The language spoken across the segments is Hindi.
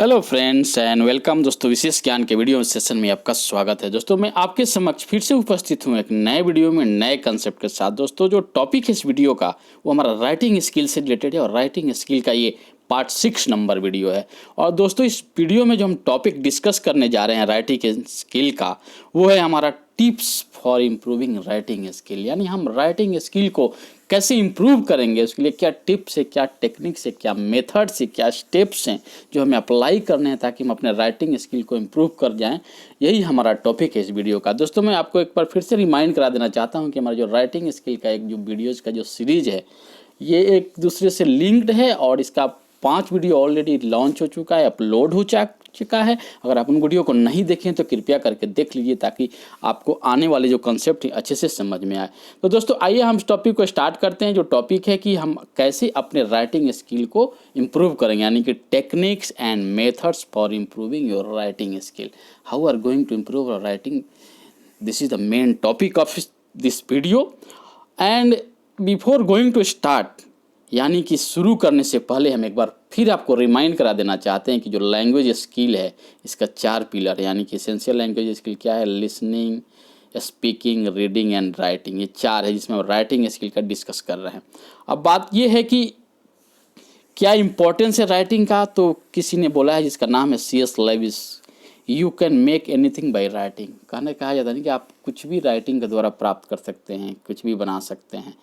हेलो फ्रेंड्स एंड वेलकम दोस्तों। विशेष ज्ञान के वीडियो सेशन में आपका स्वागत है। दोस्तों मैं आपके समक्ष फिर से उपस्थित हूँ एक नए वीडियो में नए कंसेप्ट के साथ। दोस्तों जो टॉपिक है इस वीडियो का वो हमारा राइटिंग स्किल से रिलेटेड है और राइटिंग स्किल का ये पार्ट 6 नंबर वीडियो है। और दोस्तों इस वीडियो में जो हम टॉपिक डिस्कस करने जा रहे हैं राइटिंग स्किल का वो है हमारा tips for improving writing skill. यानी हम राइटिंग स्किल को कैसे इम्प्रूव करेंगे, उसके लिए क्या टिप्स है, क्या टेक्निक्स है, क्या मेथड्स है, क्या स्टेप्स हैं जो हमें अप्लाई करने हैं ताकि हम अपने राइटिंग स्किल को इम्प्रूव कर जाएं। यही हमारा टॉपिक है इस वीडियो का। दोस्तों मैं आपको एक बार फिर से रिमाइंड करा देना चाहता हूं कि हमारा जो राइटिंग स्किल का एक जो वीडियोज़ का जो सीरीज है ये एक दूसरे से लिंक्ड है और इसका 5 वीडियो ऑलरेडी लॉन्च हो चुका है, अपलोड हो चुका है। अगर आप उन वीडियो को नहीं देखें तो कृपया करके देख लीजिए ताकि आपको आने वाले जो कंसेप्ट है अच्छे से समझ में आए। तो दोस्तों आइए हम इस टॉपिक को स्टार्ट करते हैं। जो टॉपिक है कि हम कैसे अपने राइटिंग स्किल को इम्प्रूव करेंगे, यानी कि techniques and methods for improving your writing skill. How are going to improve your writing, this is the main topic of this video. And before going to start, यानी कि शुरू करने से पहले हम एक बार फिर आपको रिमाइंड करा देना चाहते हैं कि जो लैंग्वेज स्किल है इसका 4 पिलर है। यानी कि एसेंशियल लैंग्वेज स्किल क्या है, listening, speaking, reading and writing, ये 4 है जिसमें हम राइटिंग स्किल का डिस्कस कर रहे हैं। अब बात ये है कि क्या इंपॉर्टेंस है राइटिंग का, तो किसी ने बोला है जिसका नाम है C.S. Lewis, you can make anything by writing. कहा जाता है कि आप कुछ भी राइटिंग के द्वारा प्राप्त कर सकते हैं, कुछ भी बना सकते हैं।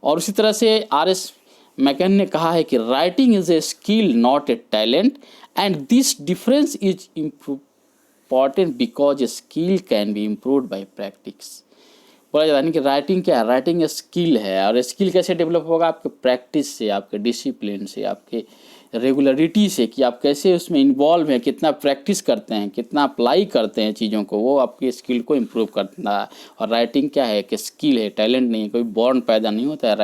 और उसी तरह से R.S. मैकन ने कहा है कि writing is a skill not a talent and this difference is important because a skill can be improved bye practice. बोला जाता है कि राइटिंग क्या है, राइटिंग स्किल है। और स्किल कैसे डेवलप होगा, आपके प्रैक्टिस से, आपके डिसिप्लिन से, आपके रेगुलरिटी से, कि आप कैसे उसमें इन्वॉल्व हैं, कितना प्रैक्टिस करते हैं, कितना अप्लाई करते हैं चीज़ों को, वो आपके स्किल को इम्प्रूव करता है। और राइटिंग क्या है कि स्किल है, टैलेंट नहीं है। कोई बॉर्न पैदा नहीं होता है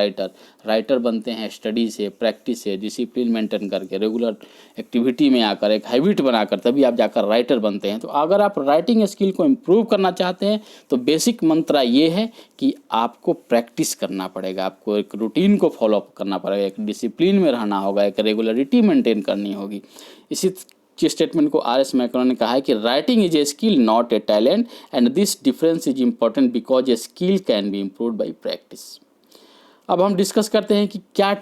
राइटर बनते हैं स्टडी से, प्रैक्टिस से, डिसिप्लिन मेंटेन करके, रेगुलर एक्टिविटी में आकर, एक हैबिट बनाकर, तभी आप जाकर राइटर बनते हैं। तो अगर आप राइटिंग स्किल को इम्प्रूव करना चाहते हैं तो बेसिक मंत्रा ये है कि आपको प्रैक्टिस करना पड़ेगा, आपको एक रूटीन को फॉलो करना पड़ेगा, एक डिसिप्लिन में रहना होगा, एक रेगुलरिटी मेंटेन करनी होगी। इसी स्टेटमेंट को R.S. मैकन ने कहा है कि writing is a skill not a talent and this difference is important because a skill can be improved bye practice. अब हम डिस्कस करते हैं कि क्या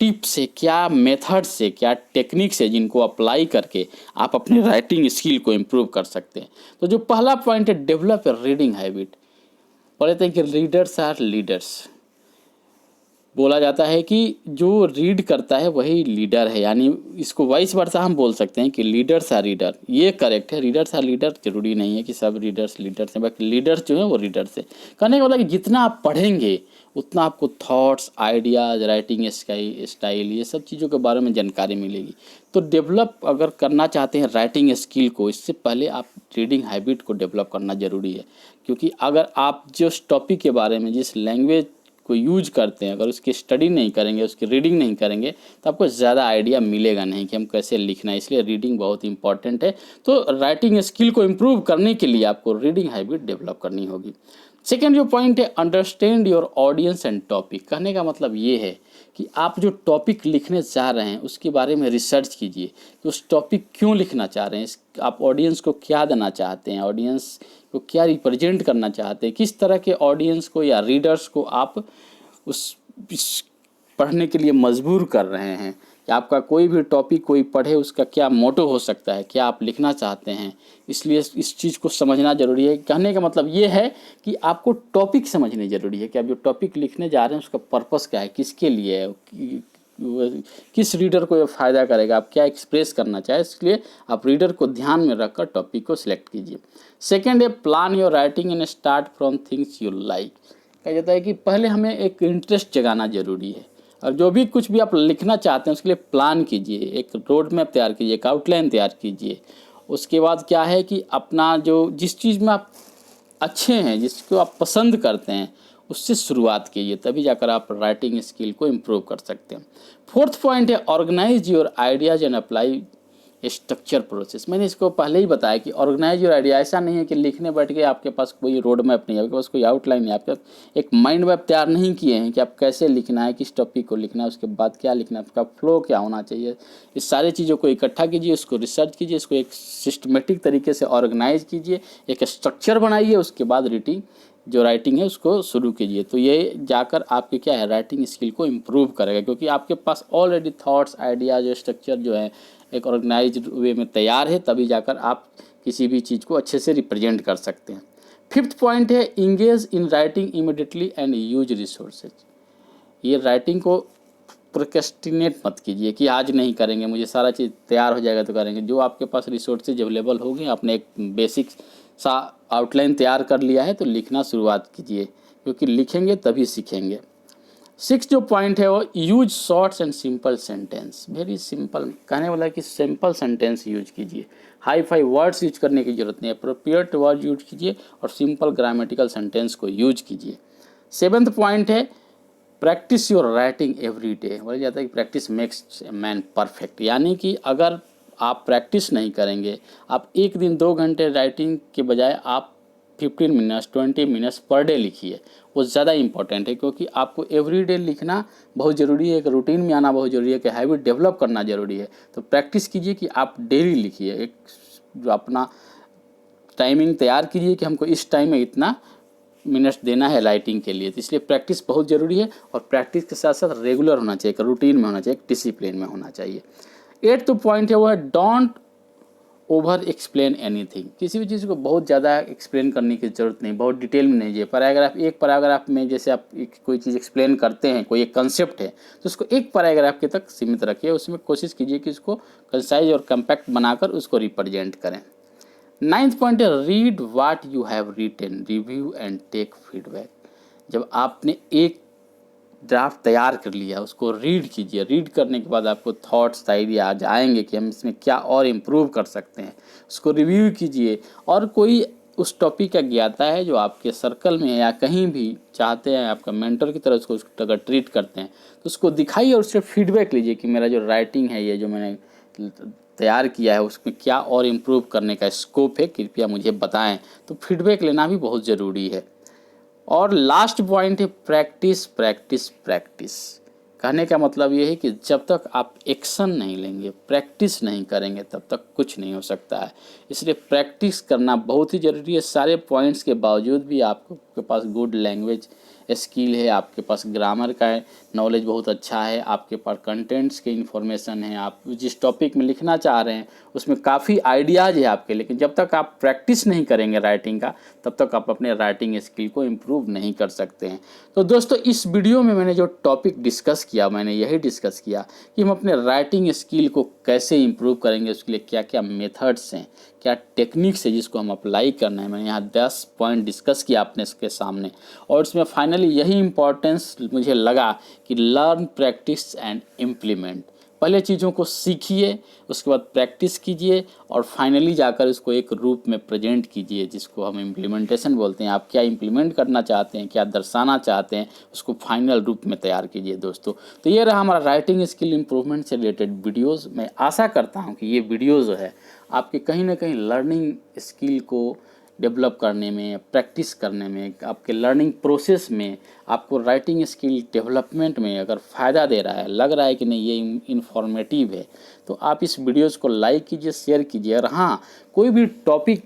टिप्स है, क्या मेथड्स है, क्या टेक्निक्स है जिनको अप्लाई करके आप अपने राइटिंग स्किल को इम्प्रूव कर सकते हैं। तो जो पहला पॉइंट है, डेवलप ए रीडिंग हैबिट। बोलते हैं कि रीडर्स आर लीडर्स। बोला जाता है कि जो रीड करता है वही लीडर है, यानी इसको वाइस वर्सा हम बोल सकते हैं कि लीडर्स आर रीडर। ये करेक्ट है, रीडर्स आर लीडर जरूरी नहीं है कि सब रीडर्स हैं, बाकी लीडर्स जो है वो रीडर्स है। कहने का मतलब कि जितना आप पढ़ेंगे उतना आपको थॉट्स, आइडियाज़, राइटिंग स्टाइल, ये सब चीज़ों के बारे में जानकारी मिलेगी। तो डेवलप अगर करना चाहते हैं राइटिंग स्किल को, इससे पहले आप रीडिंग हैबिट को डेवलप करना ज़रूरी है। क्योंकि अगर आप जिस टॉपिक के बारे में, जिस लैंग्वेज को यूज करते हैं, अगर उसकी स्टडी नहीं करेंगे, उसकी रीडिंग नहीं करेंगे तो आपको ज़्यादा आइडिया मिलेगा नहीं कि हम कैसे लिखना है। इसलिए रीडिंग बहुत इंपॉर्टेंट है। तो राइटिंग स्किल को इम्प्रूव करने के लिए आपको रीडिंग हैबिट डेवलप करनी होगी। सेकेंड जो पॉइंट है, understand your audience and topic. कहने का मतलब ये है कि आप जो टॉपिक लिखने चाह रहे हैं उसके बारे में रिसर्च कीजिए कि उस टॉपिक क्यों लिखना चाह रहे हैं, आप ऑडियंस को क्या देना चाहते हैं, ऑडियंस को क्या रिप्रेजेंट करना चाहते हैं, किस तरह के ऑडियंस को या रीडर्स को आप उस पढ़ने के लिए मजबूर कर रहे हैं। कि आपका कोई भी टॉपिक कोई पढ़े, उसका क्या मोटो हो सकता है, क्या आप लिखना चाहते हैं। इसलिए इस चीज़ को समझना ज़रूरी है। कहने का मतलब ये है कि आपको टॉपिक समझनी ज़रूरी है कि आप जो टॉपिक लिखने जा रहे हैं उसका पर्पस क्या है, किसके लिए है, किस रीडर को ये फ़ायदा करेगा, आप क्या एक्सप्रेस करना चाहे। इसलिए आप रीडर को ध्यान में रखकर टॉपिक को सिलेक्ट कीजिए। सेकेंड है, plan your writing and start from things you like. कहा जाता है कि पहले हमें एक इंटरेस्ट जगाना ज़रूरी है। और जो भी कुछ भी आप लिखना चाहते हैं उसके लिए प्लान कीजिए, एक रोड मैप तैयार कीजिए, एक आउटलाइन तैयार कीजिए। उसके बाद क्या है कि अपना जो जिस चीज़ में आप अच्छे हैं, जिसको आप पसंद करते हैं, उससे शुरुआत कीजिए, तभी जाकर आप राइटिंग स्किल को इम्प्रूव कर सकते हैं। फोर्थ पॉइंट है, organize your ideas and apply structure process. मैंने इसको पहले ही बताया कि ऑर्गेनाइज योर आइडिया ऐसा नहीं है कि लिखने बैठ के आपके पास कोई रोड मैप नहीं है, आपके पास कोई आउटलाइन नहीं है, आपके पास एक माइंड मैप तैयार नहीं किए हैं कि आप कैसे लिखना है, किस टॉपिक को लिखना है, उसके बाद क्या लिखना है, आपका फ्लो क्या होना चाहिए। इस सारी चीज़ों को इकट्ठा कीजिए, उसको रिसर्च कीजिए, इसको एक सिस्टमेटिक तरीके से ऑर्गेनाइज कीजिए, एक स्ट्रक्चर बनाइए, उसके बाद रीडिंग जो राइटिंग है उसको शुरू कीजिए। तो ये जाकर आपके क्या है राइटिंग स्किल को इम्प्रूव करेगा, क्योंकि आपके पास ऑलरेडी थॉट्स आइडियाज जो स्ट्रक्चर जो है एक ऑर्गेनाइज्ड वे में तैयार है, तभी जाकर आप किसी भी चीज़ को अच्छे से रिप्रेजेंट कर सकते हैं। फिफ्थ पॉइंट है engage in writing immediately and use resources. ये राइटिंग को प्रोक्रेस्टिनेट मत कीजिए कि आज नहीं करेंगे, मुझे सारा चीज़ तैयार हो जाएगा तो करेंगे। जो आपके पास रिसोर्सेज अवेलेबल होंगे, आपने एक बेसिक सा आउटलाइन तैयार कर लिया है तो लिखना शुरुआत कीजिए, क्योंकि लिखेंगे तभी सीखेंगे। सिक्स जो पॉइंट है वो use shorts and simple sentence. Very simple, कहने वाला है कि सिंपल सेंटेंस यूज कीजिए, हाई फाई वर्ड्स यूज करने की जरूरत नहीं है, अप्रोप्रिएट वर्ड यूज कीजिए और सिंपल ग्रामेटिकल सेंटेंस को यूज कीजिए। सेवेंथ पॉइंट है practice your writing every day. बोला जाता है कि प्रैक्टिस मेक्स मैन परफेक्ट, यानी कि अगर आप प्रैक्टिस नहीं करेंगे, आप एक दिन 2 घंटे राइटिंग के बजाय आप 15 मिनट्स 20 मिनट्स पर डे लिखिए, वो ज़्यादा इंपॉर्टेंट है। क्योंकि आपको एवरी डे लिखना बहुत ज़रूरी है, एक रूटीन में आना बहुत ज़रूरी है, कि हैबिट डेवलप करना ज़रूरी है। तो प्रैक्टिस कीजिए कि आप डेली लिखिए, एक जो अपना टाइमिंग तैयार कीजिए कि हमको इस टाइम में इतना मिनट्स देना है राइटिंग के लिए। तो इसलिए प्रैक्टिस बहुत ज़रूरी है, और प्रैक्टिस के साथ साथ रेगुलर होना चाहिए, एक रूटीन में होना चाहिए, एक डिसिप्लिन में होना चाहिए। 8th पॉइंट है वो है डोंट ओवर एक्सप्लेन एनीथिंग। किसी भी चीज़ को बहुत ज़्यादा एक्सप्लेन करने की ज़रूरत नहीं, बहुत डिटेल में नहीं। एक पैराग्राफ में जैसे आप कोई चीज़ एक्सप्लेन करते हैं, कोई एक कंसेप्ट है, तो उसको एक पैराग्राफ के तक सीमित रखिए। उसमें कोशिश कीजिए कि उसको कंसाइज और कम्पैक्ट बनाकर उसको रिप्रेजेंट करें। 9th पॉइंट है read what you have written, review and take feedback. जब आपने एक ड्राफ्ट तैयार कर लिया, उसको रीड कीजिए। रीड करने के बाद आपको थॉट्स आइडिया आ जाएंगे कि हम इसमें क्या और इम्प्रूव कर सकते हैं। उसको रिव्यू कीजिए, और कोई उस टॉपिक का ज्ञाता है जो आपके सर्कल में है या कहीं भी चाहते हैं आपका मेंटर की तरह उसको अगर ट्रीट करते हैं, तो उसको दिखाइए और उससे फीडबैक लीजिए कि मेरा जो राइटिंग है, ये जो मैंने तैयार किया है, उसमें क्या और इम्प्रूव करने का स्कोप है, कृपया मुझे बताएं। तो फीडबैक लेना भी बहुत ज़रूरी है। और लास्ट पॉइंट है प्रैक्टिस प्रैक्टिस प्रैक्टिस। कहने का मतलब ये है कि जब तक आप एक्शन नहीं लेंगे, प्रैक्टिस नहीं करेंगे, तब तक कुछ नहीं हो सकता है। इसलिए प्रैक्टिस करना बहुत ही ज़रूरी है। सारे पॉइंट्स के बावजूद भी आपके पास गुड लैंग्वेज स्किल है, आपके पास ग्रामर का नॉलेज बहुत अच्छा है, आपके पास कंटेंट्स के इन्फॉर्मेशन है, आप जिस टॉपिक में लिखना चाह रहे हैं उसमें काफ़ी आइडियाज़ है आपके, लेकिन जब तक आप प्रैक्टिस नहीं करेंगे राइटिंग का, तब तक आप अपने राइटिंग स्किल को इम्प्रूव नहीं कर सकते हैं। तो दोस्तों, इस वीडियो में मैंने जो टॉपिक डिस्कस किया, मैंने यही डिस्कस किया कि हम अपने राइटिंग स्किल को कैसे इम्प्रूव करेंगे, उसके लिए क्या क्या मेथड्स हैं, क्या टेक्निक्स है जिसको हम अप्लाई करना है। मैंने यहाँ 10 पॉइंट डिस्कस किया अपने इसके सामने, और इसमें फाइनली यही इम्पोर्टेंस मुझे लगा कि लर्न प्रैक्टिस एंड इम्प्लीमेंट। पहले चीज़ों को सीखिए, उसके बाद प्रैक्टिस कीजिए, और फाइनली जाकर उसको एक रूप में प्रेजेंट कीजिए, जिसको हम इम्प्लीमेंटेशन बोलते हैं। आप क्या इम्प्लीमेंट करना चाहते हैं, क्या दर्शाना चाहते हैं, उसको फाइनल रूप में तैयार कीजिए दोस्तों। तो ये रहा हमारा राइटिंग स्किल इम्प्रूवमेंट से रिलेटेड वीडियोज़। मैं आशा करता हूँ कि ये वीडियो जो है आपके कहीं ना कहीं लर्निंग स्किल को डेवलप करने में, प्रैक्टिस करने में, आपके लर्निंग प्रोसेस में, आपको राइटिंग स्किल डेवलपमेंट में अगर फ़ायदा दे रहा है, लग रहा है कि नहीं ये इन्फॉर्मेटिव है, तो आप इस वीडियोज़ को लाइक कीजिए, शेयर कीजिए। और हाँ, कोई भी टॉपिक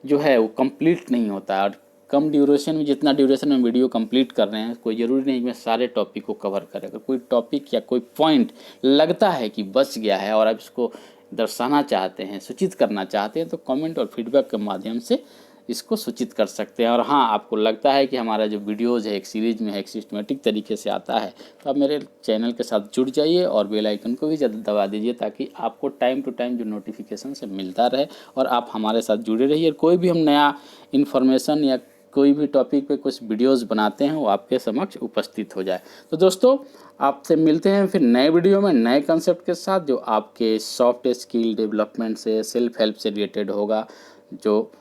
जो है वो कंप्लीट नहीं होता, और कम ड्यूरेशन में, जितना ड्यूरेशन में वीडियो कंप्लीट कर रहे हैं, कोई ज़रूरी नहीं कि मैं सारे टॉपिक को कवर करें। अगर कोई टॉपिक या कोई पॉइंट लगता है कि बच गया है और आप इसको दर्शाना चाहते हैं, सूचित करना चाहते हैं, तो कमेंट और फीडबैक के माध्यम से इसको सूचित कर सकते हैं। और हाँ, आपको लगता है कि हमारा जो वीडियोज़ है एक सीरीज़ में है, एक सिस्टमेटिक तरीके से आता है, तो आप मेरे चैनल के साथ जुड़ जाइए और बेल आइकन को भी दबा दीजिए, ताकि आपको टाइम टू टाइम जो नोटिफिकेशन से मिलता रहे और आप हमारे साथ जुड़े रहिए। कोई भी हम नया इन्फॉर्मेशन या कोई भी टॉपिक पे कुछ वीडियोज़ बनाते हैं, वो आपके समक्ष उपस्थित हो जाए। तो दोस्तों, आपसे मिलते हैं फिर नए वीडियो में नए कंसेप्ट के साथ, जो आपके सॉफ्ट स्किल डेवलपमेंट से, सेल्फ हेल्प से रिलेटेड होगा, जो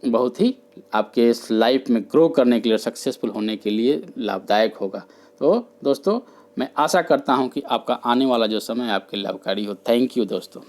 बहुत ही आपके इस लाइफ में ग्रो करने के लिए, सक्सेसफुल होने के लिए लाभदायक होगा। तो दोस्तों, मैं आशा करता हूं कि आपका आने वाला जो समय आपके लाभकारी हो। थैंक यू दोस्तों।